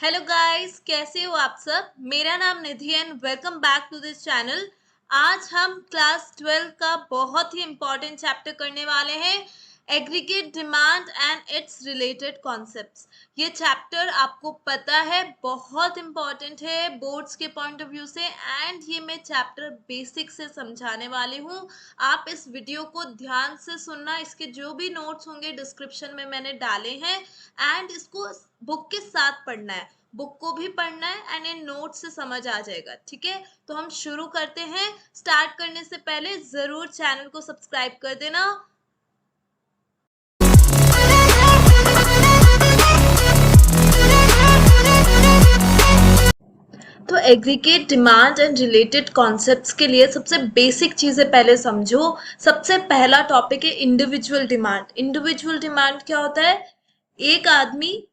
Hello guys, कैसे हो आप सब। मेरा नाम Nidhi and welcome back to this channel. आज हम क्लास 12 का बहुत ही इम्पोर्टेंट चैप्टर करने वाले हैं, aggregate demand and it's related concepts. ये चैप्टर आपको पता है बहुत इम्पोर्टेंट है बोर्ड्स के पॉइंट ऑफ व्यू से, एंड ये मैं चैप्टर बेसिक से समझाने वाली हूँ। आप इस वीडियो को ध्यान से सुनना, इसके जो भी नोट्स होंगे डिस्क्रिप्शन में मैंने डाले हैं, एंड इसको बुक के साथ पढ़ना है। बुक को भी पढ़ना है एंड इन नोट से समझ आ जाएगा। ठीक है, तो हम शुरू करते हैं। स्टार्ट करने से पहले जरूर चैनल को सब्सक्राइब कर देना। तो aggregate demand and related concepts के लिए सबसे बेसिक चीजें पहले समझो। सबसे पहला टॉपिक है इंडिविजुअल डिमांड। इंडिविजुअल डिमांड क्या होता है? एक आदमी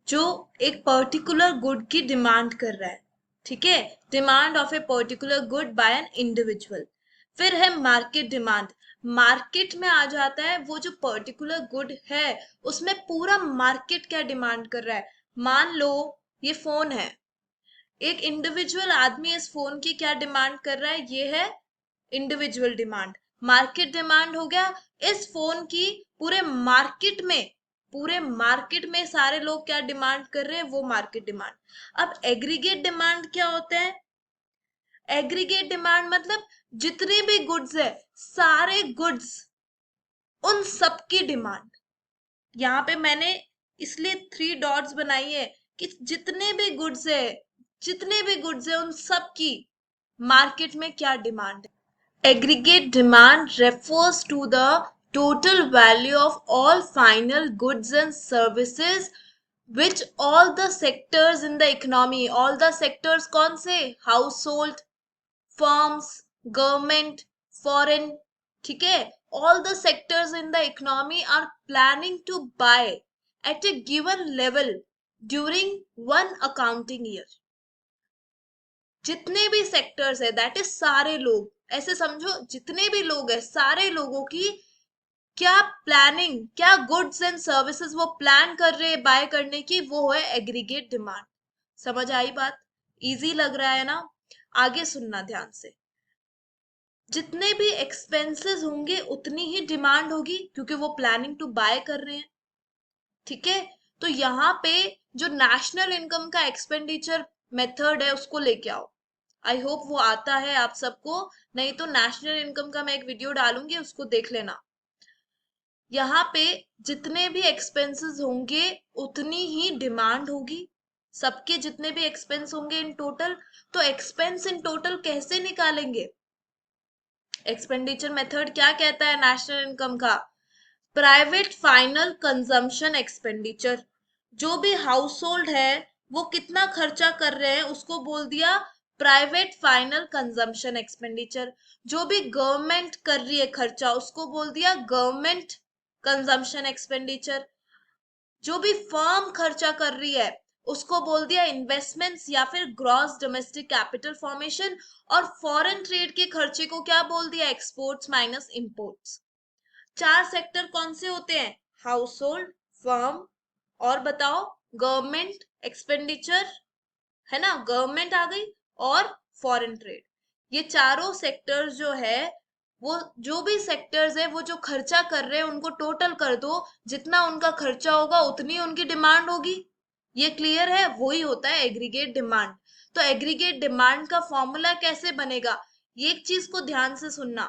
जो एक पर्टिकुलर गुड की डिमांड कर रहा है। ठीक है, demand of a particular good by an individual. फिर है मार्केट डिमांड। मार्केट में आ जाता है वो जो पर्टिकुलर गुड है उसमें पूरा मार्केट क्या डिमांड कर रहा है। मान लो ये फोन है, एक इंडिविजुअल आदमी इस फोन की क्या डिमांड कर रहा है, ये है इंडिविजुअल डिमांड। मार्केट डिमांड हो गया इस फोन की पूरे मार्केट में सारे लोग क्या डिमांड कर रहे हैं, वो मार्केट डिमांड। अब एग्रीगेट डिमांड क्या होता है? एग्रीगेट डिमांड मतलब जितने भी गुड्स है, सारे गुड्स, उन सबकी डिमांड। यहाँ पे मैंने इसलिए 3 डॉट्स बनाई है कि जितने भी गुड्स है उन सब की मार्केट में क्या डिमांड है। Aggregate demand refers to the total value of all final goods and services which all the sectors in the economy, all the sectors कौन से? हाउस firms, government, foreign, ठीक है, all the sectors in the economy are planning to buy at a given level during one accounting year। जितने भी sectors है, that is सारे लोग, ऐसे समझो जितने भी लोग है सारे लोगों की क्या प्लानिंग, क्या गुड्स एंड सर्विसेज वो प्लान कर रहे हैं बाय करने की, वो है एग्रीगेट डिमांड। समझ आई बात? इजी लग रहा है ना? आगे सुनना ध्यान से। जितने भी एक्सपेंसेस होंगे उतनी ही डिमांड होगी क्योंकि वो प्लानिंग टू बाय कर रहे हैं। ठीक है, तो यहाँ पे जो नेशनल इनकम का एक्सपेंडिचर मेथड है उसको लेके आओ। आई होप वो आता है आप सबको, नहीं तो नेशनल इनकम का मैं एक वीडियो डालूंगी, उसको देख लेना। यहाँ पे जितने भी एक्सपेंसेस होंगे उतनी ही डिमांड होगी। सबके जितने भी एक्सपेंस होंगे इन टोटल, तो एक्सपेंस इन टोटल कैसे निकालेंगे? एक्सपेंडिचर मेथड क्या कहता है नेशनल इनकम का? Private final consumption expenditure. जो भी हाउस होल्ड है वो कितना खर्चा कर रहे हैं उसको बोल दिया प्राइवेट फाइनल कंजम्पशन एक्सपेंडिचर। जो भी गवर्नमेंट कर रही है खर्चा उसको बोल दिया गवर्नमेंट कंजम्पशन एक्सपेंडिचर। जो भी फर्म खर्चा कर रही है उसको बोल दिया इन्वेस्टमेंट्स या फिर ग्रॉस डोमेस्टिक कैपिटल फॉर्मेशन। और फॉरेन ट्रेड के खर्चे को क्या बोल दिया? Exports minus imports. 4 सेक्टर कौन से होते हैं? हाउस होल्ड, फर्म, और बताओ, गवर्नमेंट एक्सपेंडिचर, है ना, गवर्नमेंट आ गई, और फॉरेन ट्रेड। ये चारों सेक्टर्स जो है, वो जो भी सेक्टर्स है वो जो खर्चा कर रहे हैं उनको टोटल कर दो, जितना उनका खर्चा होगा उतनी उनकी डिमांड होगी। ये क्लियर है? वही होता है एग्रीगेट डिमांड। तो एग्रीगेट डिमांड का फॉर्मूला कैसे बनेगा, ये एक चीज को ध्यान से सुनना,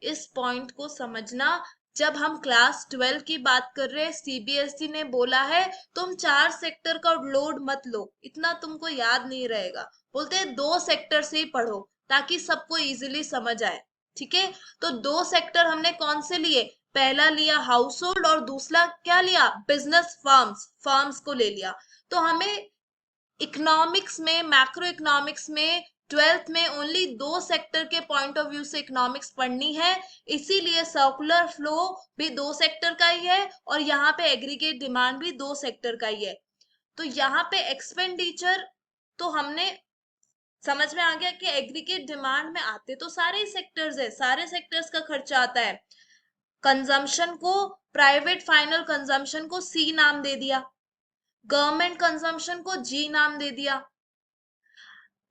इस पॉइंट को समझना। जब हम क्लास 12 की बात कर रहे हैं, सीबीएसई ने बोला है तुम 4 सेक्टर का लोड मत लो, इतना तुमको याद नहीं रहेगा। बोलते हैं 2 सेक्टर से ही पढ़ो ताकि सबको इजीली समझ आए। ठीक है, तो 2 सेक्टर हमने कौन से लिए? पहला लिया हाउस होल्ड और दूसरा क्या लिया? बिजनेस फर्म्स, फर्म्स को ले लिया। तो हमें इकोनॉमिक्स में, मैक्रो इकोनॉमिक्स में 12th में ओनली 2 सेक्टर के पॉइंट ऑफ व्यू से इकोनॉमिक्स पढ़नी है। इसीलिए सर्कुलर फ्लो भी 2 सेक्टर का ही है और यहाँ पे एग्रीगेट डिमांड भी 2 सेक्टर का ही है। तो यहाँ पे एक्सपेंडिचर तो हमने समझ में आ गया कि एग्रीगेट डिमांड में आते तो सारे ही सेक्टर्स है, सारे सेक्टर्स का खर्चा आता है। कंजम्पशन को, प्राइवेट फाइनल कंजम्पशन को सी नाम दे दिया। गवर्नमेंट कंजम्पशन को जी नाम दे दिया,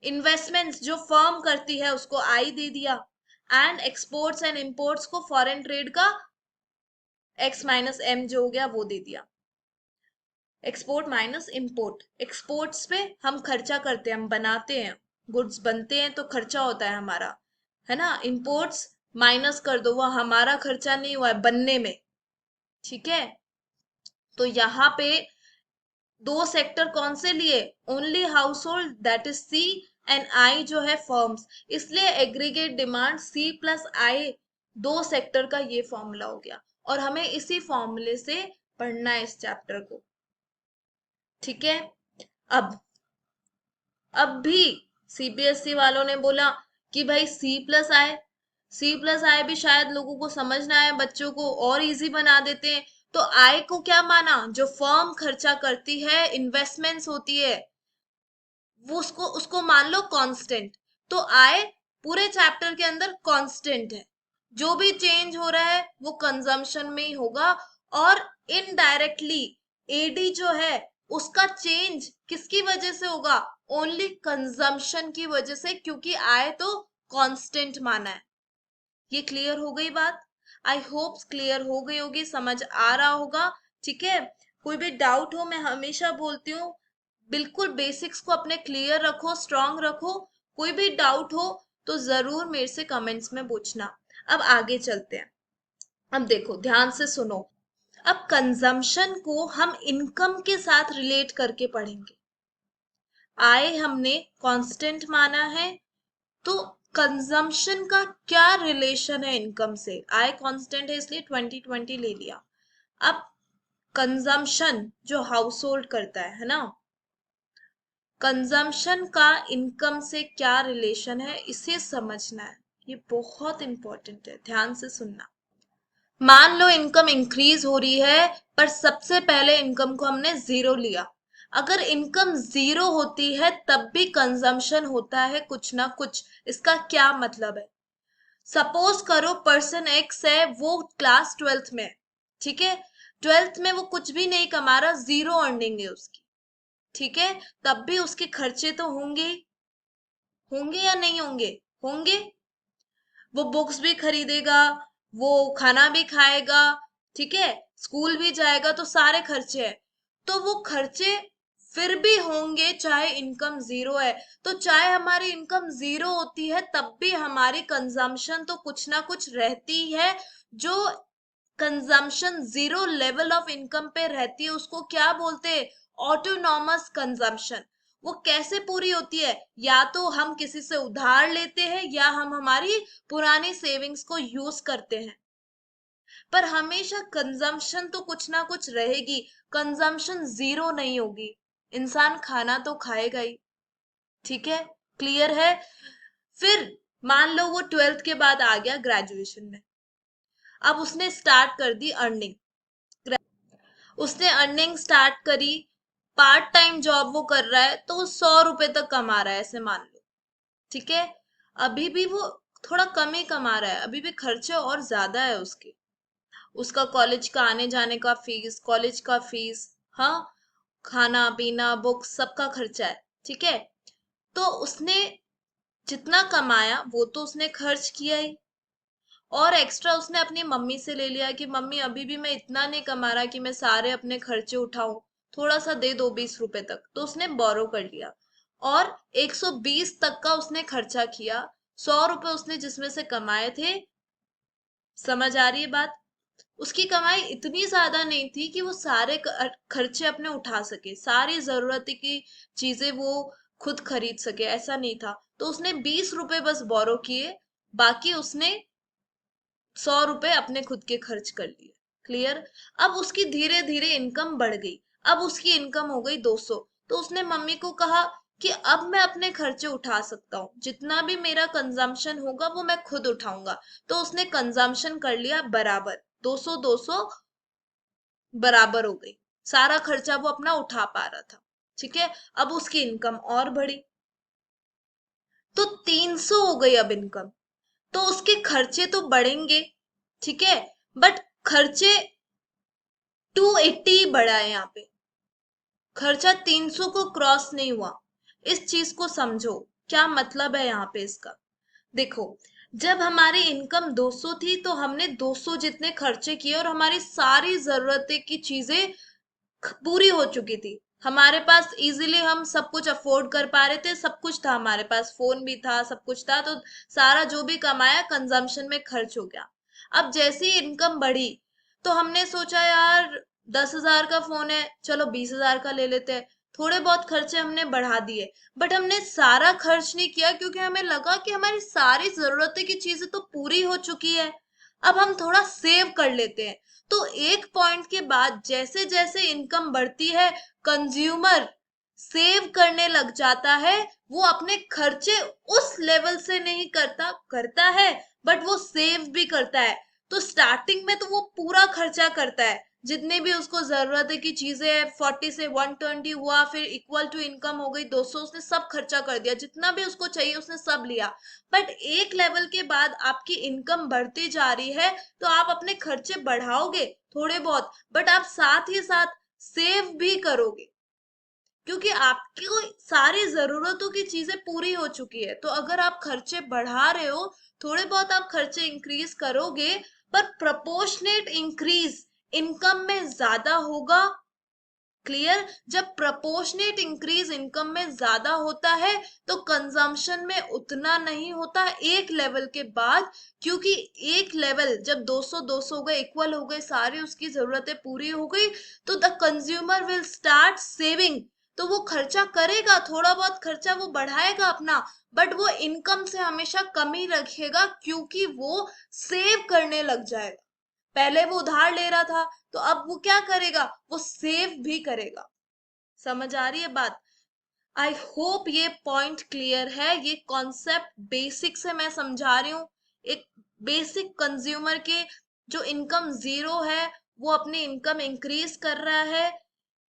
इन्वेस्टमेंट्स जो फर्म करती है उसको आई दे दिया, एंड एक्सपोर्ट्स एंड इंपोर्ट्स को फॉरेन ट्रेड का एक्स माइनस एम जो हो गया वो दे दिया। एक्सपोर्ट माइनस इंपोर्ट, एक्सपोर्ट्स पे हम खर्चा करते हैं, हम बनाते हैं, गुड्स बनते हैं तो खर्चा होता है हमारा, है ना। इंपोर्ट्स माइनस कर दो, वो हमारा खर्चा नहीं हुआ है बनने में, ठीक है। तो यहाँ पे दो सेक्टर कौन से लिए, only household that is C, and I जो है फर्म्स, इसलिए aggregate demand C plus I, दो सेक्टर का ये फॉर्मूला हो गया, और हमें इसी फॉर्मूले से पढ़ना है इस चैप्टर को, ठीक है। अब भी सीबीएसई वालों ने बोला कि भाई सी प्लस आए भी शायद लोगों को समझ ना आए, बच्चों को और इजी बना देते हैं। तो आय को क्या माना, जो फर्म खर्चा करती है, इन्वेस्टमेंट्स होती है, वो उसको उसको मान लो कांस्टेंट। तो आय पूरे चैप्टर के अंदर कांस्टेंट है, जो भी चेंज हो रहा है वो कंजम्पशन में ही होगा, और इनडायरेक्टली एडी जो है उसका चेंज किसकी वजह से होगा, ओनली कंजम्पशन की वजह से, क्योंकि आय तो कांस्टेंट माना है। ये क्लियर हो गई बात, आई होप क्लियर हो गई होगी, समझ आ रहा होगा, ठीक है। कोई भी डाउट हो, मैं हमेशा बोलती हूँ बिल्कुल बेसिक्स को अपने क्लियर रखो, स्ट्रांग रखो, कोई भी डाउट हो तो जरूर मेरे से कमेंट्स में पूछना। अब आगे चलते हैं, अब देखो ध्यान से सुनो, अब कंजम्पशन को हम इनकम के साथ रिलेट करके पढ़ेंगे। आय हमने कांस्टेंट माना है, तो कंजम्पशन का क्या रिलेशन है इनकम से, आय कांस्टेंट है इसलिए 2020 ले लिया। अब कंजम्पशन जो हाउस होल्ड करता है ना, कंजम्पशन का इनकम से क्या रिलेशन है इसे समझना है, ये बहुत इंपॉर्टेंट है, ध्यान से सुनना। मान लो इनकम इंक्रीज हो रही है, पर सबसे पहले इनकम को हमने जीरो लिया। अगर इनकम जीरो होती है तब भी कंजम्पशन होता है कुछ ना कुछ, इसका क्या मतलब है। सपोज करो पर्सन एक्स है, वो क्लास 12th में, ठीक है, 12th में वो कुछ भी नहीं कमा रहा, जीरो अर्निंग है उसकी, ठीक है, तब भी उसके खर्चे तो होंगे, होंगे या नहीं होंगे, होंगे। वो बुक्स भी खरीदेगा, वो खाना भी खाएगा, ठीक है, स्कूल भी जाएगा, तो सारे खर्चे हैं, तो वो खर्चे फिर भी होंगे चाहे इनकम जीरो है। तो चाहे हमारी इनकम जीरो होती है तब भी हमारी कंजम्पशन तो कुछ ना कुछ रहती है। जो consumption zero level of income पे रहती है उसको क्या बोलते हैं, ऑटोनॉमस कंजम्पशन। वो कैसे पूरी होती है, या तो हम किसी से उधार लेते हैं या हम हमारी पुरानी सेविंग्स को यूज करते हैं, पर हमेशा कंजम्पशन तो कुछ ना कुछ रहेगी, कंजम्पशन जीरो नहीं होगी, इंसान खाना तो खाएगा ही, ठीक है, क्लियर है। फिर मान लो वो 12th के बाद आ गया ग्रेजुएशन में, अब उसने स्टार्ट कर दी अर्निंग, उसने अर्निंग स्टार्ट करी, पार्ट टाइम जॉब वो कर रहा है, तो वो 100 रुपए तक कमा रहा है ऐसे मान लो, ठीक है। अभी भी वो थोड़ा कम ही कमा रहा है, अभी भी खर्चे और ज्यादा है उसके, उसका कॉलेज का आने जाने का फीस, कॉलेज का फीस, हाँ, खाना पीना बुक्स सबका खर्चा है, ठीक है। तो उसने जितना कमाया वो तो उसने खर्च किया ही, और एक्स्ट्रा उसने अपनी मम्मी से ले लिया कि मम्मी अभी भी मैं इतना नहीं कमा रहा कि मैं सारे अपने खर्चे उठाऊं, थोड़ा सा दे दो 20 रुपए तक, तो उसने बोरो कर लिया, और 120 तक का उसने खर्चा किया, 100 रुपए उसने जिसमें से कमाए थे, समझ आ रही है बात। उसकी कमाई इतनी ज्यादा नहीं थी कि वो सारे खर्चे अपने उठा सके, सारी जरूरत की चीजें वो खुद खरीद सके, ऐसा नहीं था, तो उसने 20 रुपए बस बोरो किए, बाकी उसने 100 रुपए अपने खुद के खर्च कर लिए, क्लियर। अब उसकी धीरे धीरे इनकम बढ़ गई, अब उसकी इनकम हो गई 200, तो उसने मम्मी को कहा कि अब मैं अपने खर्चे उठा सकता हूँ, जितना भी मेरा कंजम्पशन होगा वो मैं खुद उठाऊंगा, तो उसने कंजम्पशन कर लिया बराबर, 200 200 बराबर हो गई, सारा खर्चा वो अपना उठा पा रहा था, ठीक है। अब उसकी इनकम और बढ़ी, तो 300 हो गई अब इनकम, तो उसके खर्चे तो बढ़ेंगे, ठीक है, बट खर्चे 280 बढ़ा है यहाँ पे, खर्चा 300 को क्रॉस नहीं हुआ। इस चीज को समझो, क्या मतलब है यहाँ पे इसका। देखो, जब हमारी इनकम 200 थी तो हमने 200 जितने खर्चे किए और हमारी सारी जरूरतें की चीजें पूरी हो चुकी थी। हमारे पास इजीली हम सब कुछ अफोर्ड कर पा रहे थे, सब कुछ था हमारे पास, फोन भी था, सब कुछ था, तो सारा जो भी कमाया कंजम्पशन में खर्च हो गया। अब जैसे ही इनकम बढ़ी तो हमने सोचा यार 10,000 का फोन है, चलो 20,000 का ले लेते हैं। थोड़े बहुत खर्चे हमने बढ़ा दिए, बट हमने सारा खर्च नहीं किया, क्योंकि हमें लगा कि हमारी सारी जरूरतें की चीजें तो पूरी हो चुकी है। अब हम थोड़ा सेव कर लेते हैं। तो एक पॉइंट के बाद जैसे जैसे इनकम बढ़ती है, कंज्यूमर सेव करने लग जाता है। वो अपने खर्चे उस लेवल से नहीं करता करता है, बट वो सेव भी करता है। तो स्टार्टिंग में तो वो पूरा खर्चा करता है, जितने भी उसको जरूरत है की चीजें है, 40 से 120 हुआ, फिर इक्वल टू इनकम हो गई 200, उसने सब खर्चा कर दिया, जितना भी उसको चाहिए उसने सब लिया। बट एक लेवल के बाद आपकी इनकम बढ़ती जा रही है, तो आप अपने खर्चे बढ़ाओगे थोड़े बहुत, बट आप साथ ही साथ सेव भी करोगे, क्योंकि आपकी सारी जरूरतों की चीजें पूरी हो चुकी है। तो अगर आप खर्चे बढ़ा रहे हो, थोड़े बहुत आप खर्चे इंक्रीज करोगे, पर प्रपोर्शनेट इंक्रीज इनकम में ज्यादा होगा। क्लियर। जब प्रपोर्शनेट इंक्रीज इनकम में ज्यादा होता है तो कंजम्पशन में उतना नहीं होता एक लेवल के बाद, क्योंकि एक लेवल जब 200 200 हो गए, इक्वल हो गए, सारी उसकी जरूरतें पूरी हो गई, तो the consumer will start saving. तो वो खर्चा करेगा, थोड़ा बहुत खर्चा वो बढ़ाएगा अपना, बट वो इनकम से हमेशा कम ही रखेगा, क्योंकि वो सेव करने लग जाएगा। पहले वो उधार ले रहा था, तो अब वो क्या करेगा, वो सेव भी करेगा। समझ आ रही है बात। आई होप ये पॉइंट क्लियर है। ये कॉन्सेप्ट बेसिक से मैं समझा रही हूँ। एक बेसिक कंज्यूमर के जो इनकम जीरो है, वो अपनी इनकम इंक्रीज कर रहा है,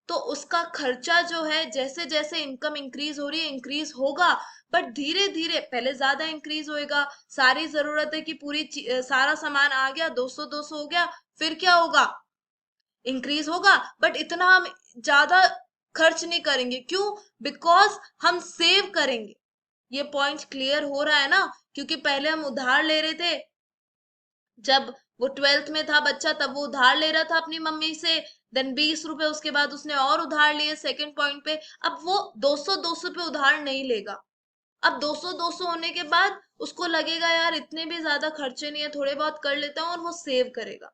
तो उसका खर्चा जो है जैसे जैसे इनकम इंक्रीज हो रही है इंक्रीज होगा, बट धीरे धीरे पहले ज्यादा इंक्रीज होएगा। सारी जरूरतें की पूरी सारा सामान आ गया, 200 200 हो गया, फिर क्या होगा, इंक्रीज होगा, बट इतना हम ज्यादा खर्च नहीं करेंगे। क्यों? बिकॉज हम सेव करेंगे। ये पॉइंट क्लियर हो रहा है ना? क्योंकि पहले हम उधार ले रहे थे, जब वो 12th में था बच्चा तब वो उधार ले रहा था अपनी मम्मी से, देन 20 रुपए उसके बाद उसने और उधार लिए सेकंड पॉइंट पे। अब वो 200 200 पे उधार नहीं लेगा। अब 200 200 होने के बाद उसको लगेगा यार इतने भी ज्यादा खर्चे नहीं है, थोड़े बहुत कर लेता हूँ, और वो सेव करेगा।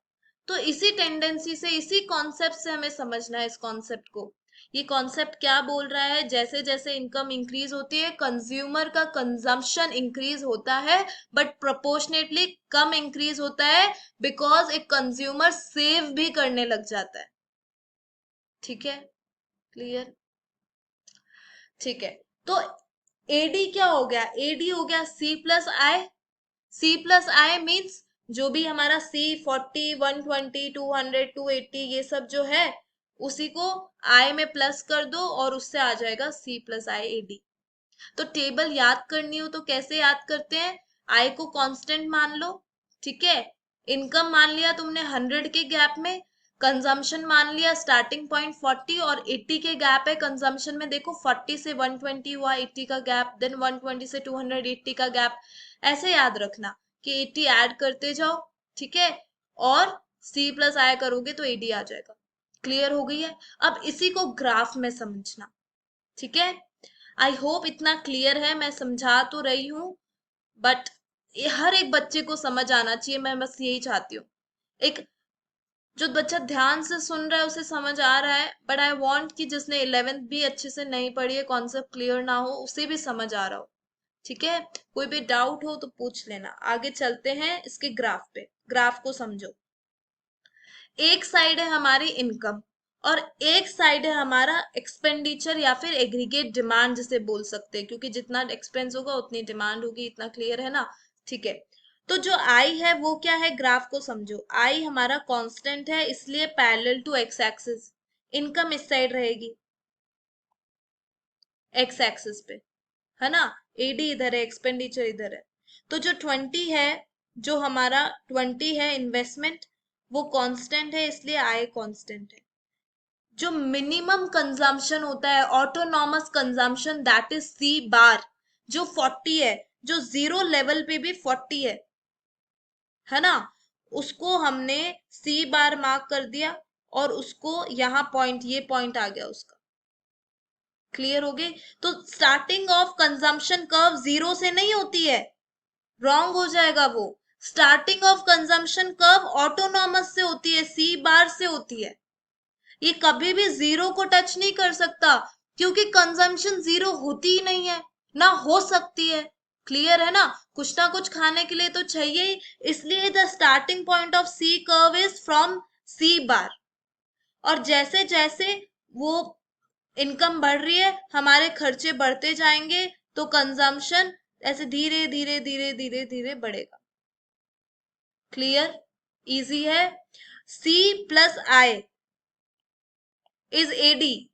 तो इसी टेंडेंसी से, इसी कॉन्सेप्ट से हमें समझना है इस कॉन्सेप्ट को। ये कॉन्सेप्ट क्या बोल रहा है, जैसे जैसे इनकम इंक्रीज होती है कंज्यूमर का कंजम्पशन इंक्रीज होता है, बट प्रोपोर्शनेटली कम इंक्रीज होता है, बिकॉज एक कंज्यूमर सेव भी करने लग जाता है। ठीक है, क्लियर। ठीक है, तो एडी क्या हो गया, एडी हो गया C plus I. C plus I means जो भी हमारा सी 40 120 200 280 ये सब जो है, उसी को आई में प्लस कर दो और उससे आ जाएगा सी प्लस आई एडी। तो टेबल याद करनी हो तो कैसे याद करते हैं, आई को कांस्टेंट मान लो, ठीक है, इनकम मान लिया तुमने 100 के गैप में, कंजम्पशन मान लिया स्टार्टिंग पॉइंट 40 और 80 के गैप है कंजम्पशन में, देखो 40 से 120 हुआ, 80 का गैप, देन 120 से 280 का गैप। ऐसे याद रखना कि 80 ऐड करते जाओ, ठीक है, और सी प्लस आई करोगे तो एडी आ जाएगा। क्लियर हो गई है? अब इसी को ग्राफ में समझना, ठीक है। आई होप इतना क्लियर है, मैं समझा तो रही हूँ, बट ये हर एक बच्चे को समझ आना चाहिए, मैं बस यही चाहती हूँ। एक जो बच्चा ध्यान से सुन रहा है उसे समझ आ रहा है, बट आई वांट कि जिसने 11th भी अच्छे से नहीं पढ़ी है, कॉन्सेप्ट क्लियर ना हो, उसे भी समझ आ रहा हो। ठीक है, कोई भी डाउट हो तो पूछ लेना। आगे चलते हैं इसके ग्राफ पे, ग्राफ को समझो। एक साइड है हमारी इनकम और एक साइड है हमारा एक्सपेंडिचर या फिर एग्रीगेट डिमांड जिसे बोल सकते हैं, क्योंकि जितना एक्सपेंस होगा उतनी डिमांड होगी, इतना क्लियर है ना? ठीक है, तो जो आई है वो क्या है, ग्राफ को समझो। आई हमारा कांस्टेंट है, इसलिए parallel to X axis, income इस साइड रहेगी एक्स एक्सिस पे, है ना? एडी इधर है, एक्सपेंडिचर इधर है। तो जो 20 है, जो हमारा 20 है इन्वेस्टमेंट, वो कांस्टेंट है, इसलिए आई कांस्टेंट है। जो मिनिमम कंजम्पशन होता है autonomous consumption, that is C bar, जो 40 है, जो जीरो लेवल पे भी 40 है ना, उसको हमने सी बार मार्क कर दिया और उसको यहाँ पॉइंट, ये पॉइंट आ गया उसका। क्लियर हो गई? तो starting of consumption curve zero से नहीं होती है, रॉन्ग हो जाएगा वो। Starting of consumption curve autonomous से होती है, सी बार से होती है। ये कभी भी जीरो को टच नहीं कर सकता, क्योंकि कंजम्पशन जीरो होती ही नहीं है, ना हो सकती है। क्लियर है ना? कुछ ना कुछ खाने के लिए तो चाहिए ही, इसलिए the starting point of C curve is from C bar. और जैसे जैसे वो इनकम बढ़ रही है, हमारे खर्चे बढ़ते जाएंगे, तो कंजम्पशन ऐसे धीरे धीरे धीरे धीरे धीरे बढ़ेगा। क्लियर? इजी है। C plus I is AD,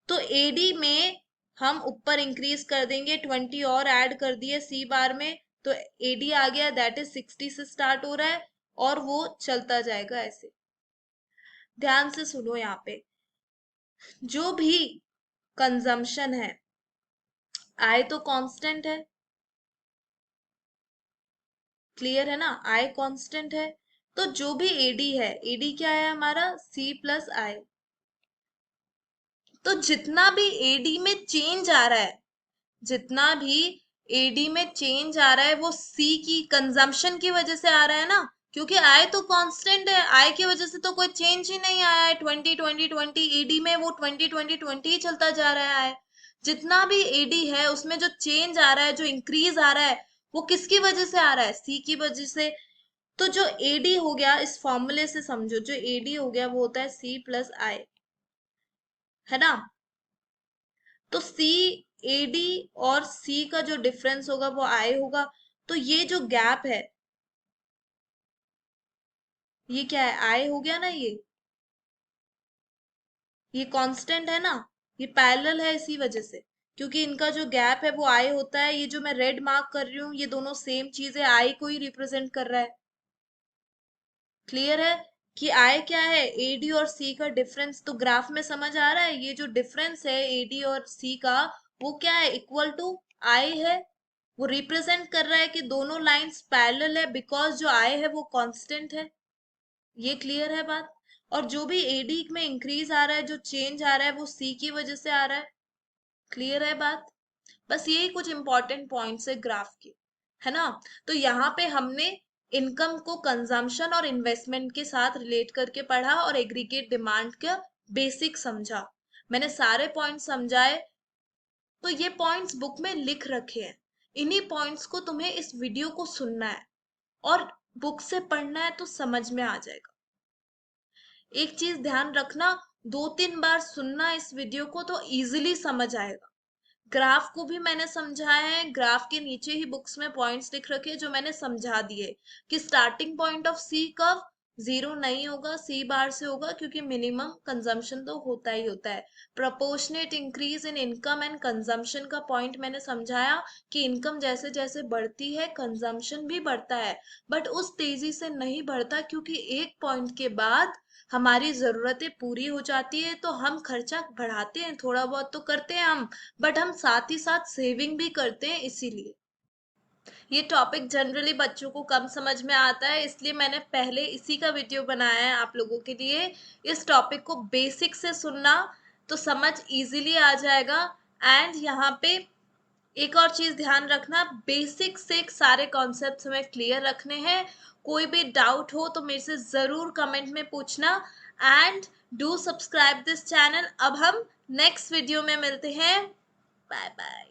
तो एडी में हम ऊपर इंक्रीज कर देंगे, 20 और ऐड कर दिए सी बार में, तो एडी आ गया, दैट इज 60 से स्टार्ट हो रहा है और वो चलता जाएगा ऐसे। ध्यान से सुनो, यहाँ पे जो भी कंजम्पशन है, आय तो कांस्टेंट है, क्लियर है ना? आय कांस्टेंट है, तो जो भी एडी है, एडी क्या है हमारा? सी प्लस आई। तो जितना भी एडी में चेंज आ रहा है, जितना भी एडी में चेंज आ रहा है, वो सी की कंजम्पशन की वजह से आ रहा है ना, क्योंकि आय तो कांस्टेंट है, आय की वजह से तो कोई चेंज ही नहीं आया है। 20 एडी में वो 20 ही चलता जा रहा है। जितना भी एडी है उसमें जो चेंज आ रहा है, जो इंक्रीज आ रहा है, वो किसकी वजह से आ रहा है? सी की वजह से। तो जो एडी हो गया, इस फॉर्मूले से समझो, जो एडी हो गया वो होता है सी प्लस आई, है ना? तो सी, एडी और सी का जो डिफरेंस होगा वो आई होगा। तो ये जो गैप है, ये क्या है? आई हो गया ना, ये कांस्टेंट है ना, ये पैरेलल है इसी वजह से, क्योंकि इनका जो गैप है वो आई होता है। ये जो मैं रेड मार्क कर रही हूँ, ये दोनों सेम चीज है, आई को ही रिप्रेजेंट कर रहा है। क्लियर है कि आई क्या है? एडी और सी का डिफरेंस। तो ग्राफ में समझ आ रहा है, ये जो डिफरेंस है एडी और सी का, वो क्या है? इक्वल टू आई है। वो रिप्रेजेंट कर रहा है कि दोनों लाइंस पैरेलल है, बिकॉज जो आई है वो कांस्टेंट है। ये क्लियर है बात? और जो भी एडी में इंक्रीज आ रहा है, जो चेंज आ रहा है, वो सी की वजह से आ रहा है। क्लियर है बात? बस यही कुछ इंपॉर्टेंट पॉइंट्स है ग्राफ के, है ना? तो यहाँ पे हमने इनकम को कंजम्पशन और इन्वेस्टमेंट के साथ रिलेट करके पढ़ा और एग्रीगेट डिमांड का बेसिक समझा। मैंने सारे पॉइंट्स समझाए, तो ये पॉइंट्स बुक में लिख रखे हैं। इन्हीं पॉइंट्स को तुम्हें इस वीडियो को सुनना है और बुक से पढ़ना है, तो समझ में आ जाएगा। एक चीज ध्यान रखना, 2-3 बार सुनना इस वीडियो को, तो इजीली समझ आएगा। ग्राफ को भी मैंने समझाया है, ग्राफ के नीचे ही बुक्स में पॉइंट्स लिख रखे जो मैंने समझा दिए, कि starting point of C curve zero नहीं होगा, सी बार से होगा, क्योंकि मिनिमम कंजम्पशन तो होता ही होता है। Proportionate increase in income and consumption का पॉइंट मैंने समझाया, कि इनकम जैसे जैसे बढ़ती है कंजम्पशन भी बढ़ता है, बट उस तेजी से नहीं बढ़ता, क्योंकि एक पॉइंट के बाद हमारी जरूरतें पूरी हो जाती है, तो हम खर्चा बढ़ाते हैं, थोड़ा बहुत तो करते हैं हम, बट हम साथ ही साथ सेविंग भी करते हैं। इसीलिए ये टॉपिक जनरली बच्चों को कम समझ में आता है, इसलिए मैंने पहले इसी का वीडियो बनाया है आप लोगों के लिए। इस टॉपिक को बेसिक से सुनना, तो समझ इजीली आ जाएगा। एंड यहाँ पे एक और चीज ध्यान रखना, बेसिक से सारे कॉन्सेप्ट्स हमें क्लियर रखने हैं। कोई भी डाउट हो तो मेरे से जरूर कमेंट में पूछना। And do subscribe this channel. अब हम नेक्स्ट वीडियो में मिलते हैं। Bye bye.